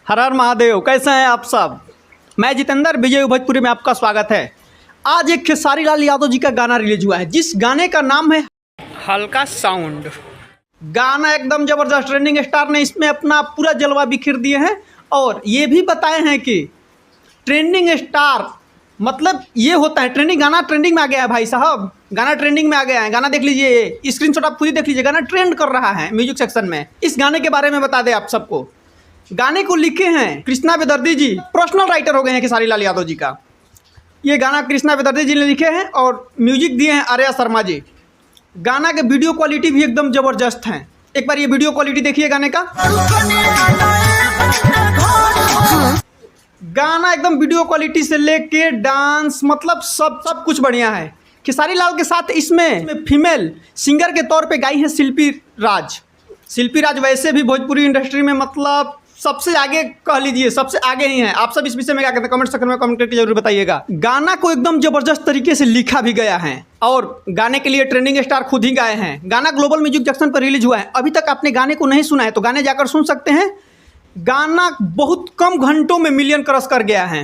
हर हर महादेव। कैसे हैं आप सब? मैं जितेंद्र विजय भोजपुरी में आपका स्वागत है। आज एक खेसारी लाल यादव जी का गाना रिलीज हुआ है, जिस गाने का नाम है हल्का साउंड। गाना एकदम जबरदस्त। ट्रेंडिंग स्टार ने इसमें अपना पूरा जलवा बिखेर दिए हैं और ये भी बताए हैं कि ट्रेंडिंग स्टार मतलब ये होता है। ट्रेंडिंग गाना ट्रेंडिंग में आ गया है भाई साहब, गाना ट्रेंडिंग में आ गया है। गाना देख लीजिए, स्क्रीनशॉट आप खुद ही देख लीजिए, गाना ट्रेंड कर रहा है म्यूजिक सेक्शन में। इस गाने के बारे में बता दें आप सबको, गाने को लिखे हैं कृष्णा बेदर्दी जी, पर्सनल राइटर हो गए हैं खेसारी लाल यादव जी का। ये गाना कृष्णा बेदर्दी जी ने लिखे हैं और म्यूजिक दिए हैं आर्या शर्मा जी। गाना के वीडियो क्वालिटी भी एकदम ज़बरदस्त हैं। एक बार ये वीडियो क्वालिटी देखिए गाने का। गाना एकदम वीडियो क्वालिटी से लेके डांस मतलब सब कुछ बढ़िया है। खेसारी लाल के साथ इसमें फीमेल सिंगर के तौर पे गाई है शिल्पी राज। शिल्पी राज वैसे भी भोजपुरी इंडस्ट्री में मतलब सबसे आगे कह लीजिए, सबसे आगे ही हैं। आप सब इस विषय में क्या कहते हैं कमेंट सेक्शन में कमेंट करके जरूर बताइएगा। गाना को एकदम जबरदस्त तरीके से लिखा भी गया है और गाने के लिए ट्रेंडिंग स्टार खुद ही गाए हैं। गाना ग्लोबल म्यूजिक जंक्शन पर रिलीज हुआ है। अभी तक आपने गाने को नहीं सुना है तो गाने जाकर सुन सकते हैं। गाना बहुत कम घंटों में मिलियन क्रॉस कर गया है।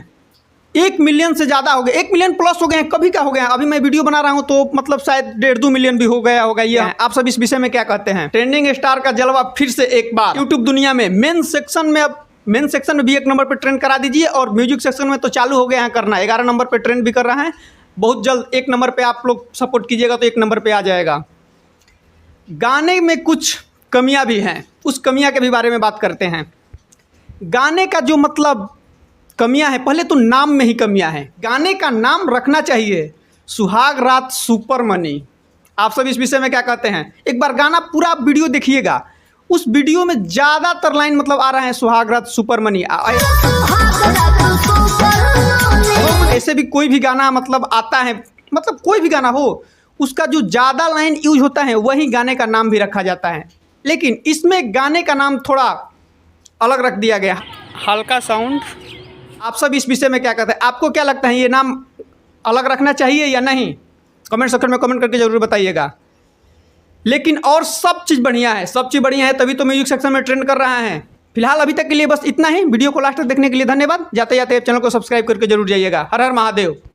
1 मिलियन से ज़्यादा हो गया, 1 मिलियन प्लस हो गए हैं। कभी का हो गया, अभी मैं वीडियो बना रहा हूं तो मतलब शायद 1.5-2 मिलियन भी हो गया होगा। ये आप सब इस विषय में क्या कहते हैं? ट्रेंडिंग स्टार का जलवा फिर से एक बार यूट्यूब दुनिया में मेन सेक्शन में, अब मेन सेक्शन में भी 1 नंबर पर ट्रेंड करा दीजिए और म्यूजिक सेक्शन में तो चालू हो गया है करना। 11 नंबर पर ट्रेंड भी कर रहा है। बहुत जल्द 1 नंबर पर आप लोग सपोर्ट कीजिएगा तो 1 नंबर पर आ जाएगा। गाने में कुछ कमियाँ भी हैं, उस कमियाँ के भी बारे में बात करते हैं। गाने का जो मतलब कमियां हैं, पहले तो नाम में ही कमियां हैं। गाने का नाम रखना चाहिए सुहाग रात सुपर मनी। आप सब इस विषय में क्या कहते हैं? एक बार गाना पूरा वीडियो देखिएगा, उस वीडियो में ज़्यादातर लाइन मतलब आ रहा है सुहाग रात सुपर मनी। ऐसे भी कोई भी गाना मतलब आता है, मतलब कोई भी गाना हो, उसका जो ज़्यादा लाइन यूज होता है वही गाने का नाम भी रखा जाता है। लेकिन इसमें गाने का नाम थोड़ा अलग रख दिया गया, हल्का साउंड। आप सब इस विषय में क्या कहते हैं? आपको क्या लगता है, ये नाम अलग रखना चाहिए या नहीं? कमेंट सेक्शन में कमेंट करके जरूर बताइएगा। लेकिन और सब चीज़ बढ़िया है, सब चीज़ बढ़िया है, तभी तो म्यूजिक सेक्शन में ट्रेंड कर रहा है। फिलहाल अभी तक के लिए बस इतना ही। वीडियो को लास्ट तक देखने के लिए धन्यवाद। जाते जाते चैनल को सब्सक्राइब करके जरूर जाइएगा। हर हर महादेव।